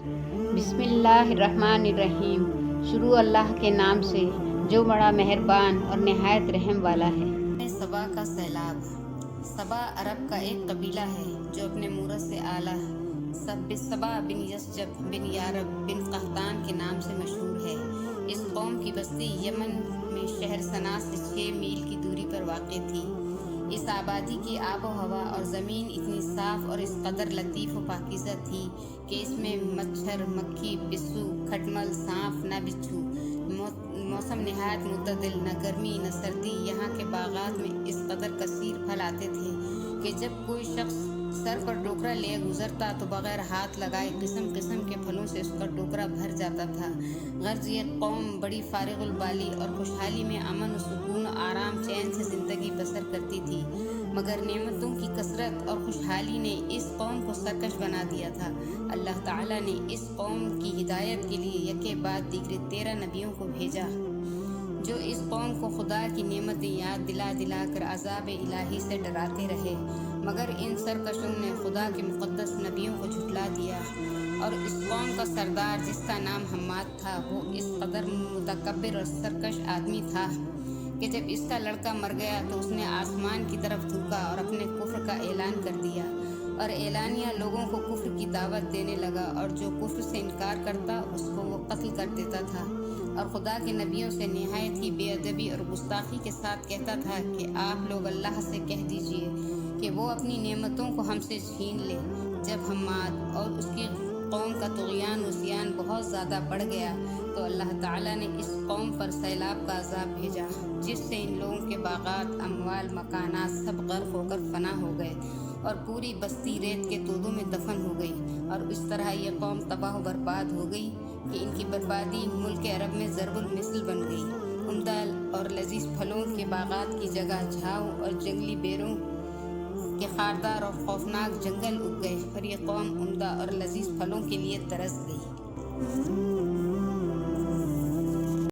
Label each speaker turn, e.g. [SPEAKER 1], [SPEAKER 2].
[SPEAKER 1] बिस्मिल्लाहिर्रहमानिर्रहीम। शुरू अल्लाह के नाम से जो बड़ा मेहरबान और नहायत रहम वाला है। सबा का सैलाब। सबा अरब का एक कबीला है जो अपने मूरत से आला सबा बिन यसजब बिन यारब बिन कहतान के नाम से मशहूर है। इस कौम की बस्ती यमन में शहर सना से 6 मील की दूरी पर वाक़ थी। इस आबादी की आबो हवा और ज़मीन इतनी साफ़ और इस कदर लतीफ़ व पाकीज़ा थी कि इसमें मच्छर, मक्खी, पिस्सू, खटमल, सांप न बिच्छू। मौसम नहायत मुतदिल, न गर्मी न सर्दी। यहाँ के बागात में इस कदर कसीर फल आते थे कि जब कोई शख्स सर पर टोकरा ले गुजरता तो बगैर हाथ लगाए किस्म किस्म के फलों से उसका टोकरा भर जाता था। गर्ज ये कौम बड़ी फारिगुल बाली और खुशहाली में अमन सुकून आराम चैन से ज़िंदगी बसर करती थी, मगर नेमतों की कसरत और खुशहाली ने इस कौम को सरकश बना दिया था। अल्लाह ताला ने इस कौम की हिदायत के लिए यके बाद दीगरे 13 नबियों को भेजा जो इस कौम को खुदा की नेमतें याद दिला दिला कर अज़ाब इलाही से डराते रहे, मगर इन सरकशों ने खुदा के मुक़द्दस नबियों को झुठला दिया। और इस कौम का सरदार जिसका नाम हम्माद था, वो इस कदर मुतकब्बिर और सरकश आदमी था कि जब इसका लड़का मर गया तो उसने आसमान की तरफ थूका और अपने कुफ्र का ऐलान कर दिया और एलानिया लोगों को कुफ्र की दावत देने लगा, और जो कुफ्र से इनकार करता उसको वो कत्ल कर देता था और खुदा के नबियों से नहायत ही बेअदबी और गुस्ताखी के साथ कहता था कि आप लोग अल्लाह से कह दीजिए कि वो अपनी नेमतों को हमसे छीन ले। जब हम्माद और उसकी कौम का तुग़यान उस्यान बहुत ज़्यादा बढ़ गया तो अल्लाह ताला ने इस कौम पर सैलाब का अज़ाब भेजा, जिससे इन लोगों के बागात, अमवाल, मकानात सब गर्क होकर फना हो गए और पूरी बस्ती रेत के तोदों में दफन हो गई। और इस तरह ये कौम तबाह बर्बाद हो गई कि इनकी बर्बादी मुल्क अरब में ज़रबुल मिसल बन गई। उम्दा और लजीज फलों के बागात की जगह झाऊ और जंगली बेरों के खारदार और खौफनाक जंगल उग गए, पर यह कौम उम्दा और लजीज फलों के लिए तरस गई।